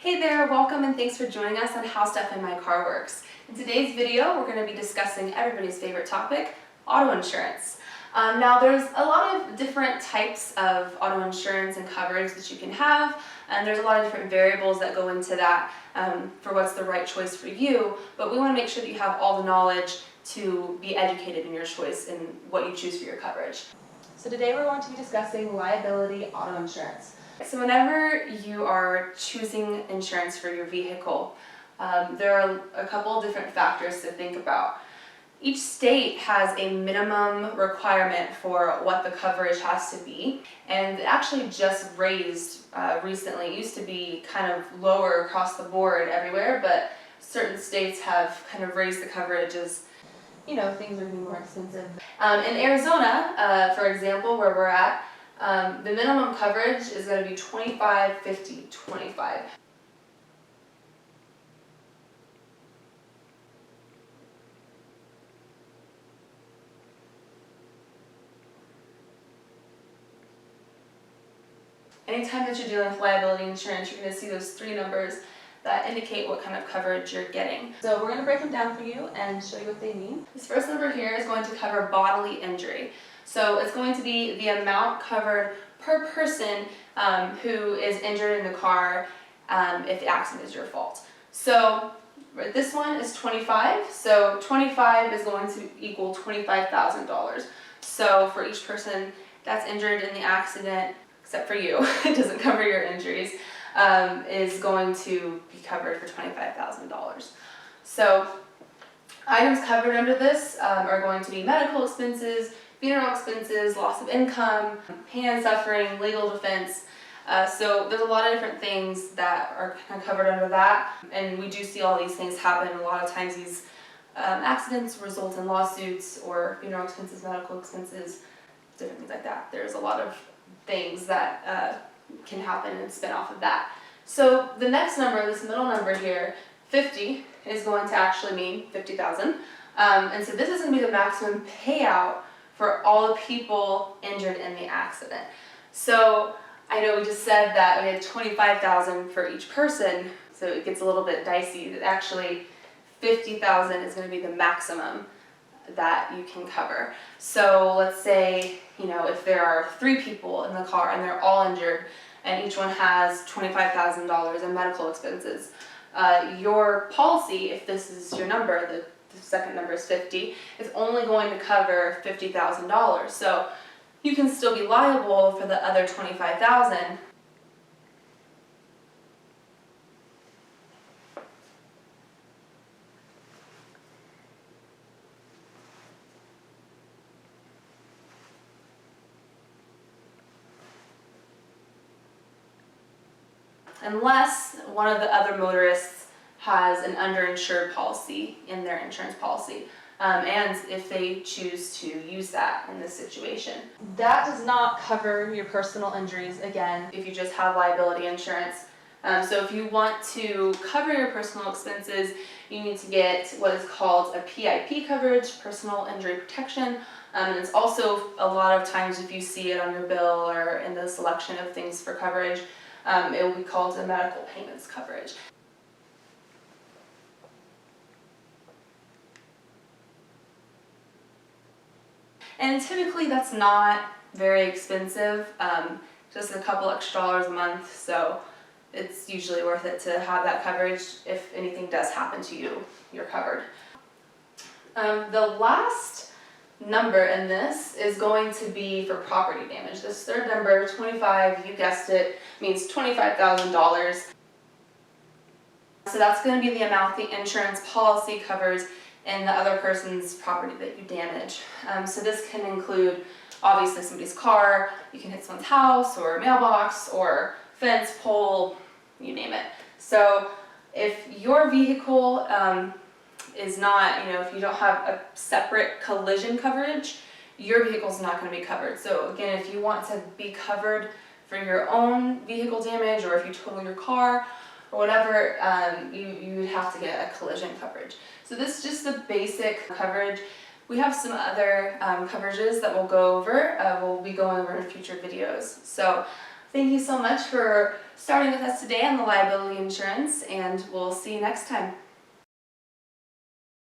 Hey there, welcome and thanks for joining us on Howstuffinmycarworks. In today's video, we're going to be discussing everybody's favorite topic, auto insurance. Now there's a lot of different types of auto insurance and coverage that you can have, and there's a lot of different variables that go into that for what's the right choice for you, but we want to make sure that you have all the knowledge to be educated in your choice in what you choose for your coverage. So today we're going to be discussing liability auto insurance. So whenever you are choosing insurance for your vehicle, there are a couple of different factors to think about. Each state has a minimum requirement for what the coverage has to be, and it actually just raised recently. It used to be kind of lower across the board everywhere, but certain states have kind of raised the coverage as, you know, things are getting more expensive. In Arizona, for example, where we're at, the minimum coverage is going to be 25, 50, 25. Anytime that you're dealing with liability insurance, you're going to see those three numbers that indicate what kind of coverage you're getting. So we're going to break them down for you and show you what they mean. This first number here is going to cover bodily injury. So it's going to be the amount covered per person who is injured in the car if the accident is your fault. So this one is 25, so 25 is going to equal $25,000. So for each person that's injured in the accident, except for you, it doesn't cover your injuries, is going to be covered for $25,000. So items covered under this are going to be medical expenses, funeral expenses, loss of income, pain and suffering, legal defense. So there's a lot of different things that are kind of covered under that, and we do see all these things happen. A lot of times these accidents result in lawsuits or funeral expenses, medical expenses, different things like that. There's a lot of things that can happen and spin off of that. So the next number, this middle number here, 50, is going to actually mean 50,000. And so this is going to be the maximum payout for all the people injured in the accident. So I know we just said that we had 25,000 for each person, so it gets a little bit dicey. That actually 50,000 is going to be the maximum that you can cover. So let's say, you know, if there are 3 people in the car and they're all injured and each one has $25,000 in medical expenses, your policy, if this is your number, the second number is 50, is only going to cover $50,000. So you can still be liable for the other $25,000. Unless one of the other motorists has an underinsured policy in their insurance policy, and if they choose to use that in this situation. That does not cover your personal injuries, again, if you just have liability insurance. So if you want to cover your personal expenses, you need to get what is called a PIP coverage, personal injury protection. And it's also a lot of times if you see it on your bill or in the selection of things for coverage, it will be called a medical payments coverage. And typically that's not very expensive, just a couple extra dollars a month, so it's usually worth it to have that coverage. If anything does happen to you, you're covered. The last number in this is going to be for property damage. This third number, 25, you guessed it, means $25,000. So that's going to be the amount the insurance policy covers in the other person's property that you damage. So this can include obviously somebody's car, you can hit someone's house or a mailbox or fence, pole, you name it. So if your vehicle is not, you know, if you don't have a separate collision coverage, your vehicle's not going to be covered. So again, if you want to be covered for your own vehicle damage, or if you total your car or whatever, you would have to get a collision coverage. So this is just the basic coverage. We have some other coverages that we'll go over, we'll be going over in future videos. So Thank you so much for starting with us today on the liability insurance, and we'll see you next time.